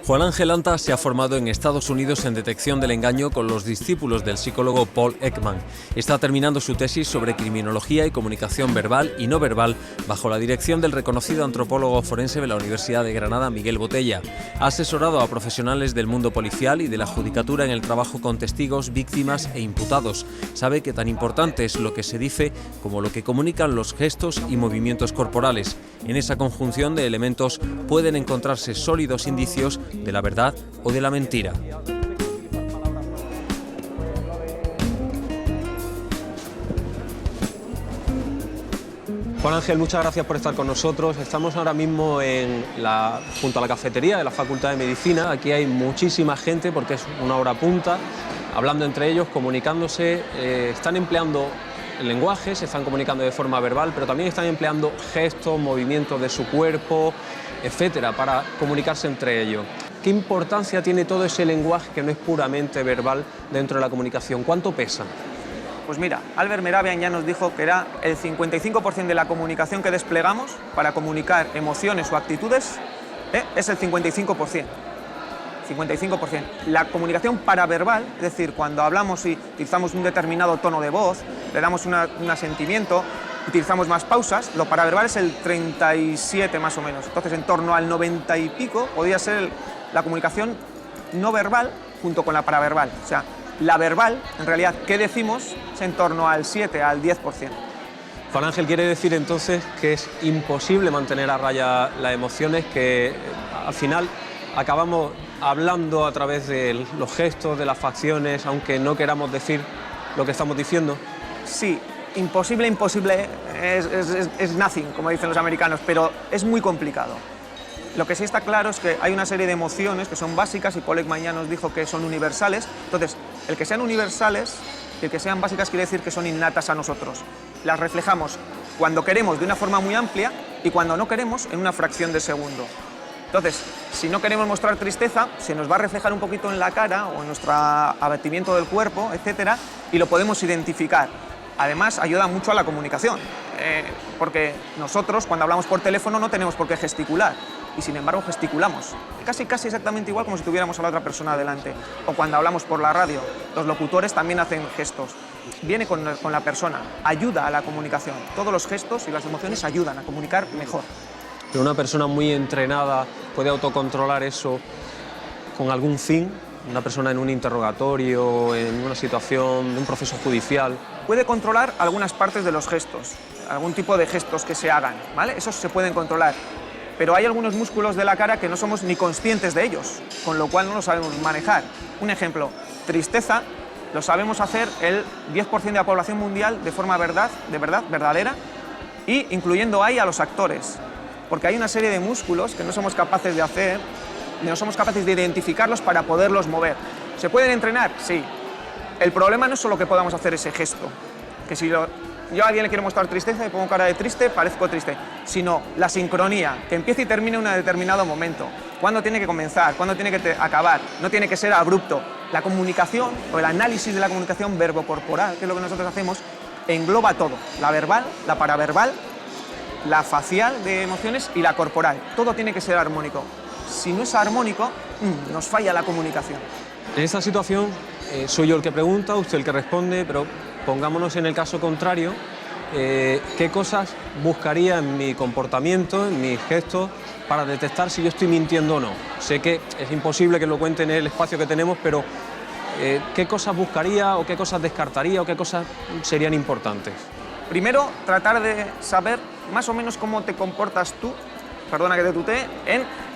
Juan Ángel Anta se ha formado en Estados Unidos en detección del engaño con los discípulos del psicólogo Paul Ekman. Está terminando su tesis sobre criminología y comunicación verbal y no verbal bajo la dirección del reconocido antropólogo forense de la Universidad de Granada, Miguel Botella. Ha asesorado a profesionales del mundo policial y de la judicatura en el trabajo con testigos, víctimas e imputados. Sabe que tan importante es lo que se dice como lo que comunican los gestos y movimientos corporales. En esa conjunción de elementos pueden encontrarse sólidos indicios de la verdad o de la mentira. Juan Ángel, muchas gracias por estar con nosotros. Estamos ahora mismo junto a la cafetería de la Facultad de Medicina. Aquí hay muchísima gente porque es una hora punta, hablando entre ellos, comunicándose. Están empleando el lenguaje, se están comunicando de forma verbal, pero también están empleando gestos, movimientos de su cuerpo, etcétera, para comunicarse entre ellos. ¿Qué importancia tiene todo ese lenguaje que no es puramente verbal dentro de la comunicación? ¿Cuánto pesa? Pues mira, Albert Mehrabian ya nos dijo que era el 55% de la comunicación que desplegamos para comunicar emociones o actitudes, es el 55%. 55%. La comunicación paraverbal, es decir, cuando hablamos y utilizamos un determinado tono de voz, le damos un asentimiento, utilizamos más pausas, lo paraverbal es el 37 más o menos. Entonces, en torno al 90 y pico podría ser la comunicación no verbal junto con la paraverbal. O sea, la verbal, en realidad, ¿qué decimos? Es en torno al 7, al 10%. Juan Ángel, quiere decir entonces que es imposible mantener a raya las emociones, que al final acabamos hablando a través de los gestos, de las facciones, aunque no queramos decir lo que estamos diciendo. Sí, imposible es nothing, como dicen los americanos, pero es muy complicado. Lo que sí está claro es que hay una serie de emociones que son básicas y Paul Ekman ya nos dijo que son universales. Entonces, el que sean universales y el que sean básicas quiere decir que son innatas a nosotros. Las reflejamos cuando queremos de una forma muy amplia y cuando no queremos en una fracción de segundo. Entonces, si no queremos mostrar tristeza, se nos va a reflejar un poquito en la cara o en nuestro abatimiento del cuerpo, etcétera, y lo podemos identificar. Además, ayuda mucho a la comunicación, porque nosotros, cuando hablamos por teléfono, no tenemos por qué gesticular, y sin embargo gesticulamos, casi exactamente igual como si tuviéramos a la otra persona delante. O cuando hablamos por la radio, los locutores también hacen gestos. Viene con la persona, ayuda a la comunicación. Todos los gestos y las emociones ayudan a comunicar mejor. Pero una persona muy entrenada puede autocontrolar eso con algún fin. Una persona en un interrogatorio, en una situación, en un proceso judicial. Puede controlar algunas partes de los gestos, algún tipo de gestos que se hagan, ¿vale? Esos se pueden controlar. Pero hay algunos músculos de la cara que no somos ni conscientes de ellos, con lo cual no los sabemos manejar. Un ejemplo, tristeza, lo sabemos hacer el 10% de la población mundial de forma verdadera, y incluyendo ahí a los actores. Porque hay una serie de músculos que no somos capaces de hacer, no somos capaces de identificarlos para poderlos mover. ¿Se pueden entrenar? Sí. El problema no es solo que podamos hacer ese gesto, que si yo a alguien le quiero mostrar tristeza y pongo cara de triste, parezco triste, sino la sincronía, que empiece y termine en un determinado momento. ¿Cuándo tiene que comenzar? ¿Cuándo tiene que acabar? No tiene que ser abrupto. La comunicación o el análisis de la comunicación verbocorporal, que es lo que nosotros hacemos, engloba todo. La verbal, la paraverbal, la facial de emociones y la corporal. Todo tiene que ser armónico. Si no es armónico, nos falla la comunicación. En esta situación soy yo el que pregunta, usted el que responde, pero pongámonos en el caso contrario. ¿Qué cosas buscaría en mi comportamiento, en mis gestos, para detectar si yo estoy mintiendo o no? Sé que es imposible que lo cuente en el espacio que tenemos, pero ¿qué cosas buscaría o qué cosas descartaría o qué cosas serían importantes? Primero, tratar de saber más o menos cómo te comportas tú, perdona que te tutee,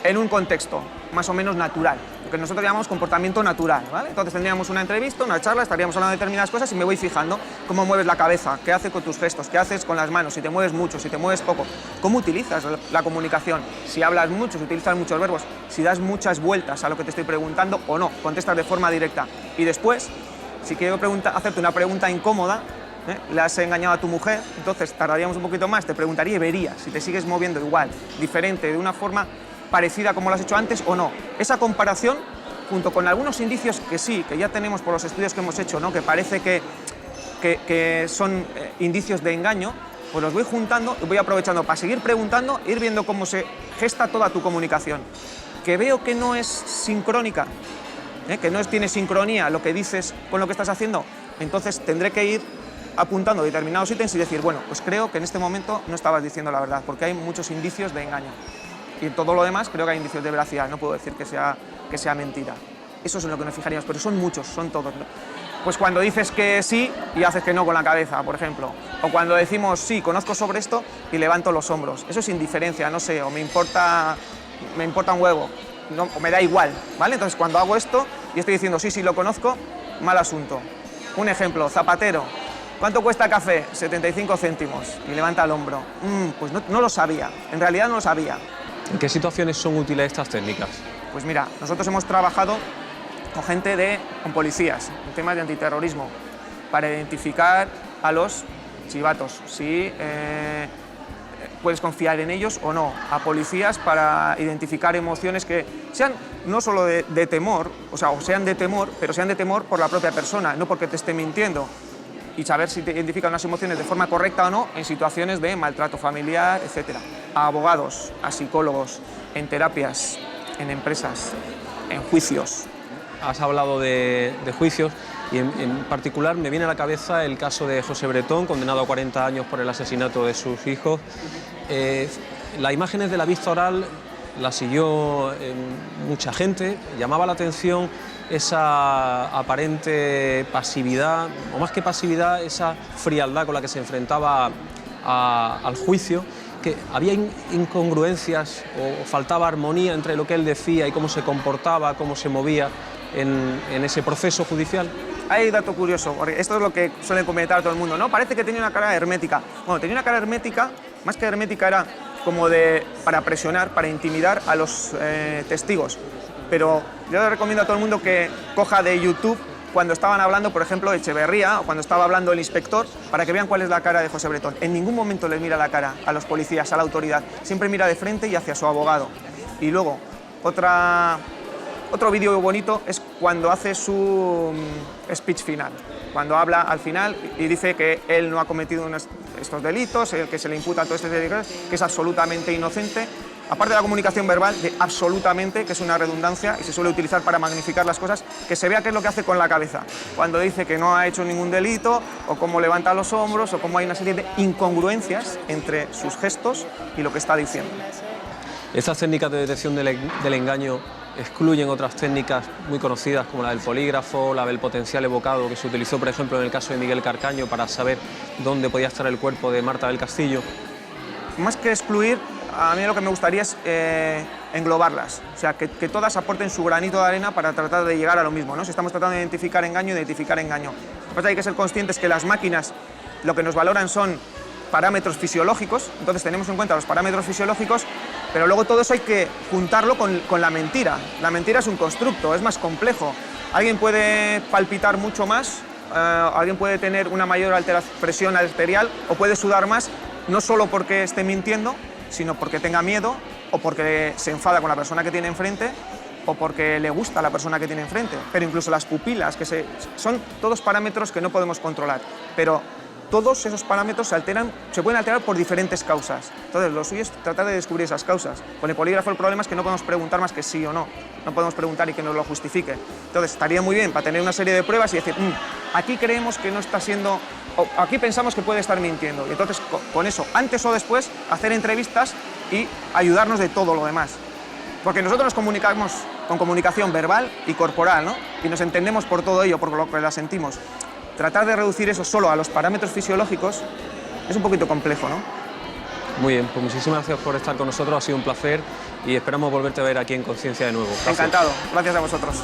en un contexto más o menos natural, lo que nosotros llamamos comportamiento natural, ¿vale? Entonces tendríamos una entrevista, una charla, estaríamos hablando de determinadas cosas y me voy fijando cómo mueves la cabeza, qué haces con tus gestos, qué haces con las manos, si te mueves mucho, si te mueves poco, cómo utilizas la comunicación, si hablas mucho, si utilizas muchos verbos, si das muchas vueltas a lo que te estoy preguntando o no, contestas de forma directa. Y después, si quiero hacerte una pregunta incómoda, le has engañado a tu mujer, entonces tardaríamos un poquito más, te preguntaría y verías si te sigues moviendo igual, diferente, de una forma parecida como lo has hecho antes o no. Esa comparación, junto con algunos indicios que sí, que ya tenemos por los estudios que hemos hecho, ¿no? Que parece que son indicios de engaño, pues los voy juntando y voy aprovechando para seguir preguntando e ir viendo cómo se gesta toda tu comunicación. que veo que no es sincrónica, que no tiene sincronía lo que dices con lo que estás haciendo, entonces tendré que ir apuntando determinados ítems y decir, bueno, pues creo que en este momento no estabas diciendo la verdad, porque hay muchos indicios de engaño. Y en todo lo demás creo que hay indicios de veracidad, no puedo decir que sea mentira. Eso es en lo que nos fijaríamos, pero son muchos, son todos. Pues cuando dices que sí y haces que no con la cabeza, por ejemplo. O cuando decimos sí, conozco sobre esto y levanto los hombros. Eso es indiferencia, no sé, o me importa un huevo, no, o me da igual, ¿vale? Entonces cuando hago esto y estoy diciendo sí, lo conozco, mal asunto. Un ejemplo, zapatero. ¿Cuánto cuesta café? 75 céntimos. Y levanta el hombro. Pues no lo sabía, en realidad no lo sabía. ¿En qué situaciones son útiles estas técnicas? Pues mira, nosotros hemos trabajado con policías, en temas de antiterrorismo, para identificar a los chivatos, si puedes confiar en ellos o no, a policías para identificar emociones que sean no solo de temor, o sean de temor, pero sean de temor por la propia persona, no porque te esté mintiendo, y saber si te identifican unas emociones de forma correcta o no en situaciones de maltrato familiar, etc. A abogados, a psicólogos, en terapias, en empresas, en juicios. Has hablado de juicios y en particular me viene a la cabeza el caso de José Bretón, condenado a 40 años por el asesinato de sus hijos. Las imágenes de la vista oral las siguió mucha gente, llamaba la atención esa aparente pasividad, o más que pasividad, esa frialdad con la que se enfrentaba al juicio, que había incongruencias o faltaba armonía entre lo que él decía y cómo se comportaba, cómo se movía en ese proceso judicial. Hay dato curioso, porque esto es lo que suele comentar todo el mundo, ¿no? Parece que tenía una cara hermética. Bueno, tenía una cara hermética, más que hermética era como para presionar, para intimidar a los testigos. Pero yo le recomiendo a todo el mundo que coja de YouTube cuando estaban hablando, por ejemplo, de Echeverría o cuando estaba hablando el inspector, para que vean cuál es la cara de José Bretón. En ningún momento le mira la cara a los policías, a la autoridad. Siempre mira de frente y hacia su abogado. Y luego, otro vídeo bonito es cuando hace su speech final, cuando habla al final y dice que él no ha cometido estos delitos, que se le imputa todo este delito, que es absolutamente inocente. Aparte de la comunicación verbal, de absolutamente, que es una redundancia y se suele utilizar para magnificar las cosas, que se vea qué es lo que hace con la cabeza. Cuando dice que no ha hecho ningún delito, o cómo levanta los hombros, o cómo hay una serie de incongruencias entre sus gestos y lo que está diciendo. Estas técnicas de detección del engaño excluyen otras técnicas muy conocidas como la del polígrafo, la del potencial evocado, que se utilizó, por ejemplo, en el caso de Miguel Carcaño para saber dónde podía estar el cuerpo de Marta del Castillo. Más que excluir, a mí lo que me gustaría es englobarlas, o sea, que todas aporten su granito de arena para tratar de llegar a lo mismo, ¿no? Si estamos tratando de identificar engaño. Lo que pasa es que hay que ser conscientes que las máquinas lo que nos valoran son parámetros fisiológicos, entonces tenemos en cuenta los parámetros fisiológicos, pero luego todo eso hay que juntarlo con la mentira. La mentira es un constructo, es más complejo. Alguien puede palpitar mucho más, alguien puede tener una mayor presión arterial o puede sudar más, no solo porque esté mintiendo, sino porque tenga miedo o porque se enfada con la persona que tiene enfrente o porque le gusta a la persona que tiene enfrente. Pero incluso las pupilas, son todos parámetros que no podemos controlar, pero todos esos parámetros se pueden alterar por diferentes causas. Entonces, lo suyo es tratar de descubrir esas causas. Con el polígrafo el problema es que no podemos preguntar más que sí o no. No podemos preguntar y que nos lo justifique. Entonces, estaría muy bien para tener una serie de pruebas y decir, aquí creemos que no está siendo, o aquí pensamos que puede estar mintiendo. Y entonces, con eso, antes o después, hacer entrevistas y ayudarnos de todo lo demás. Porque nosotros nos comunicamos con comunicación verbal y corporal, ¿no? Y nos entendemos por todo ello, por lo que la sentimos. Tratar de reducir eso solo a los parámetros fisiológicos es un poquito complejo, ¿no? Muy bien, pues muchísimas gracias por estar con nosotros, ha sido un placer y esperamos volverte a ver aquí en Conciencia de nuevo. Gracias. Encantado, gracias a vosotros.